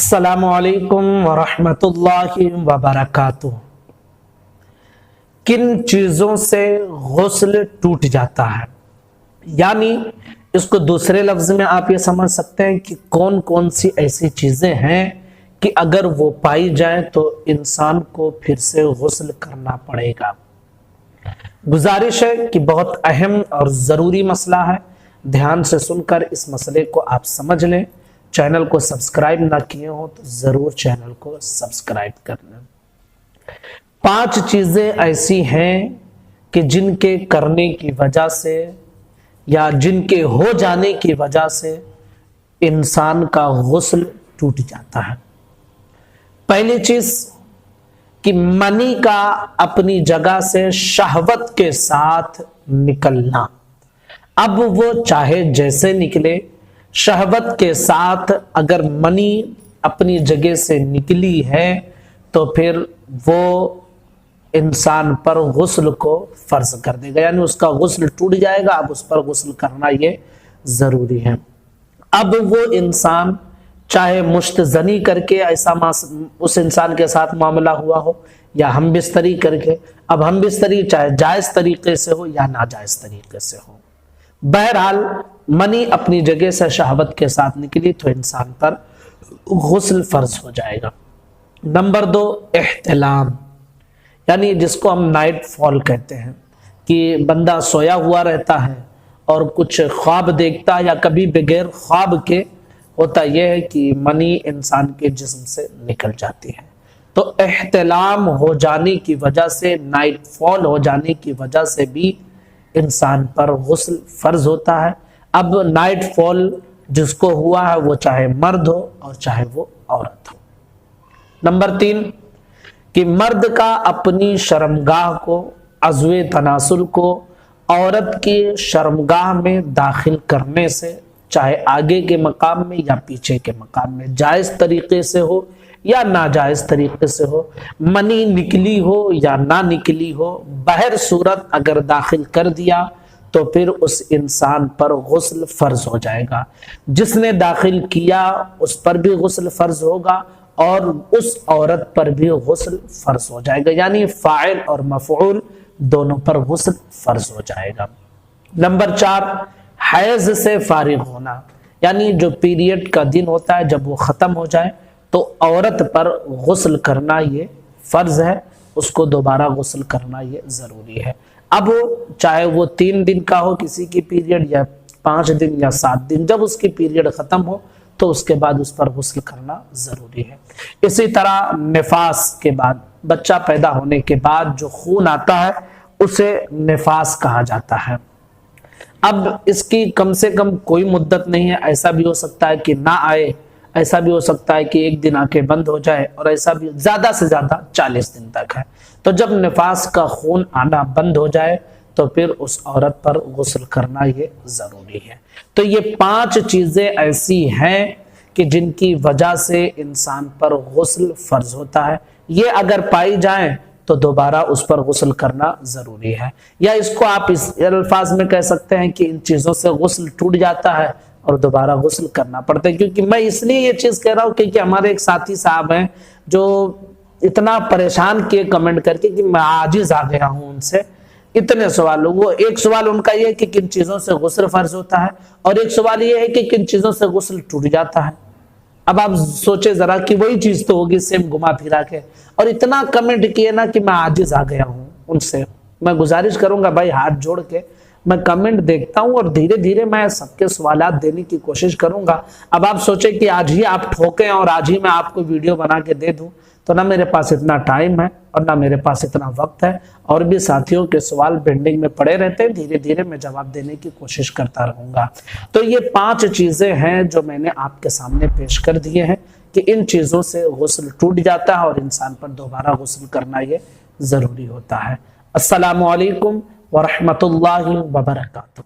السلام علیکم ورحمۃ اللہ وبرکاتہ۔ کن چیزوں سے غسل ٹوٹ جاتا ہے؟ یعنی اس کو دوسرے لفظ میں آپ یہ سمجھ سکتے ہیں کہ کون کون سی ایسی چیزیں ہیں کہ اگر وہ پائی جائیں تو انسان کو پھر سے غسل کرنا پڑے گا۔ گزارش ہے کہ بہت اہم اور ضروری مسئلہ ہے، دھیان سے سن کر اس مسئلے کو آپ سمجھ لیں۔ چینل کو سبسکرائب نہ کیے ہوں تو ضرور چینل کو سبسکرائب کر لیں۔ 5 چیزیں ایسی ہیں کہ جن کے کرنے کی وجہ سے یا جن کے ہو جانے کی وجہ سے انسان کا غسل ٹوٹ جاتا ہے۔ پہلی چیز کہ منی کا اپنی جگہ سے شہوت کے ساتھ نکلنا۔ اب وہ چاہے جیسے نکلے، شہوت کے ساتھ اگر منی اپنی جگہ سے نکلی ہے تو پھر وہ انسان پر غسل کو فرض کر دے گا، یعنی اس کا غسل ٹوٹ جائے گا۔ اب اس پر غسل کرنا یہ ضروری ہے۔ اب وہ انسان چاہے مشتزنی کر کے ایسا اس انسان کے ساتھ معاملہ ہوا ہو یا ہم بستری کر کے، اب ہم بستری چاہے جائز طریقے سے ہو یا ناجائز طریقے سے ہو، بہرحال منی اپنی جگہ سے شہوت کے ساتھ نکلی تو انسان پر غسل فرض ہو جائے گا۔ نمبر 2 احتلام، یعنی جس کو ہم نائٹ فال کہتے ہیں کہ بندہ سویا ہوا رہتا ہے اور کچھ خواب دیکھتا ہے یا کبھی بغیر خواب کے ہوتا یہ ہے کہ منی انسان کے جسم سے نکل جاتی ہے، تو احتلام ہو جانے کی وجہ سے، نائٹ فال ہو جانے کی وجہ سے بھی انسان پر غسل فرض ہوتا ہے۔ اب نائٹ فال جس کو ہوا ہے وہ چاہے مرد ہو اور چاہے وہ عورت ہو۔ نمبر 3 کہ مرد کا اپنی شرمگاہ کو، عضو تناسل کو عورت کی شرمگاہ میں داخل کرنے سے، چاہے آگے کے مقام میں یا پیچھے کے مقام میں، جائز طریقے سے ہو یا ناجائز طریقے سے ہو، منی نکلی ہو یا نہ نکلی ہو، بہر صورت اگر داخل کر دیا تو پھر اس انسان پر غسل فرض ہو جائے گا۔ جس نے داخل کیا اس پر بھی غسل فرض ہوگا اور اس عورت پر بھی غسل فرض ہو جائے گا، یعنی فاعل اور مفعول دونوں پر غسل فرض ہو جائے گا۔ نمبر 4 حیض سے فارغ ہونا، یعنی جو پیریڈ کا دن ہوتا ہے جب وہ ختم ہو جائے تو عورت پر غسل کرنا یہ فرض ہے، اس کو دوبارہ غسل کرنا یہ ضروری ہے۔ اب چاہے وہ 3 دن کا ہو کسی کی پیریڈ یا 5 دن یا 7 دن، جب اس کی پیریڈ ختم ہو تو اس کے بعد اس پر غسل کرنا ضروری ہے۔ اسی طرح نفاس کے بعد، بچہ پیدا ہونے کے بعد جو خون آتا ہے اسے نفاس کہا جاتا ہے۔ اب اس کی کم سے کم کوئی مدت نہیں ہے، ایسا بھی ہو سکتا ہے کہ نہ آئے، ایسا بھی ہو سکتا ہے کہ 1 دن آ کے بند ہو جائے، اور ایسا بھی زیادہ سے زیادہ 40 دن تک ہے۔ تو جب نفاس کا خون آنا بند ہو جائے تو پھر اس عورت پر غسل کرنا یہ ضروری ہے۔ تو یہ 5 چیزیں ایسی ہیں کہ جن کی وجہ سے انسان پر غسل فرض ہوتا ہے، یہ اگر پائی جائیں تو دوبارہ اس پر غسل کرنا ضروری ہے، یا اس کو آپ اس الفاظ میں کہہ سکتے ہیں کہ ان چیزوں سے غسل ٹوٹ جاتا ہے اور دوبارہ غسل کرنا پڑتا ہے۔ کیونکہ میں اس لیے یہ چیز کہہ رہا ہوں کہ ہمارے ایک ساتھی صاحب ہیں جو اتنا پریشان کیے کمنٹ کر کے کہ میں عاجز آ گیا ہوں ان سے، اتنے سوال۔ وہ ایک سوال ان کا یہ ہے کہ کن چیزوں سے غسل فرض ہوتا ہے، اور ایک سوال یہ ہے کہ کن چیزوں سے غسل ٹوٹ جاتا ہے۔ اب آپ سوچے ذرا کہ وہی چیز تو ہوگی سیم گھما پھرا کے، اور اتنا کمنٹ کیے نا کہ میں عاجز آ گیا ہوں ان سے۔ میں گزارش کروں گا بھائی ہاتھ جوڑ کے، میں کمنٹ دیکھتا ہوں اور دھیرے دھیرے میں سب کے سوالات دینے کی کوشش کروں گا۔ اب آپ سوچیں کہ آج ہی آپ ٹھوکیں اور آج ہی میں آپ کو ویڈیو بنا کے دے دوں، تو نہ میرے پاس اتنا ٹائم ہے اور نہ میرے پاس اتنا وقت ہے، اور بھی ساتھیوں کے سوال پینڈنگ میں پڑے رہتے ہیں، دھیرے دھیرے میں جواب دینے کی کوشش کرتا رہوں گا۔ تو یہ 5 چیزیں ہیں جو میں نے آپ کے سامنے پیش کر دیے ہیں کہ ان چیزوں سے غسل ٹوٹ جاتا ہے اور انسان پر دوبارہ غسل کرنا یہ ضروری ہوتا ہے۔ السلام علیکم ورحمۃ اللہ وبرکاتہ۔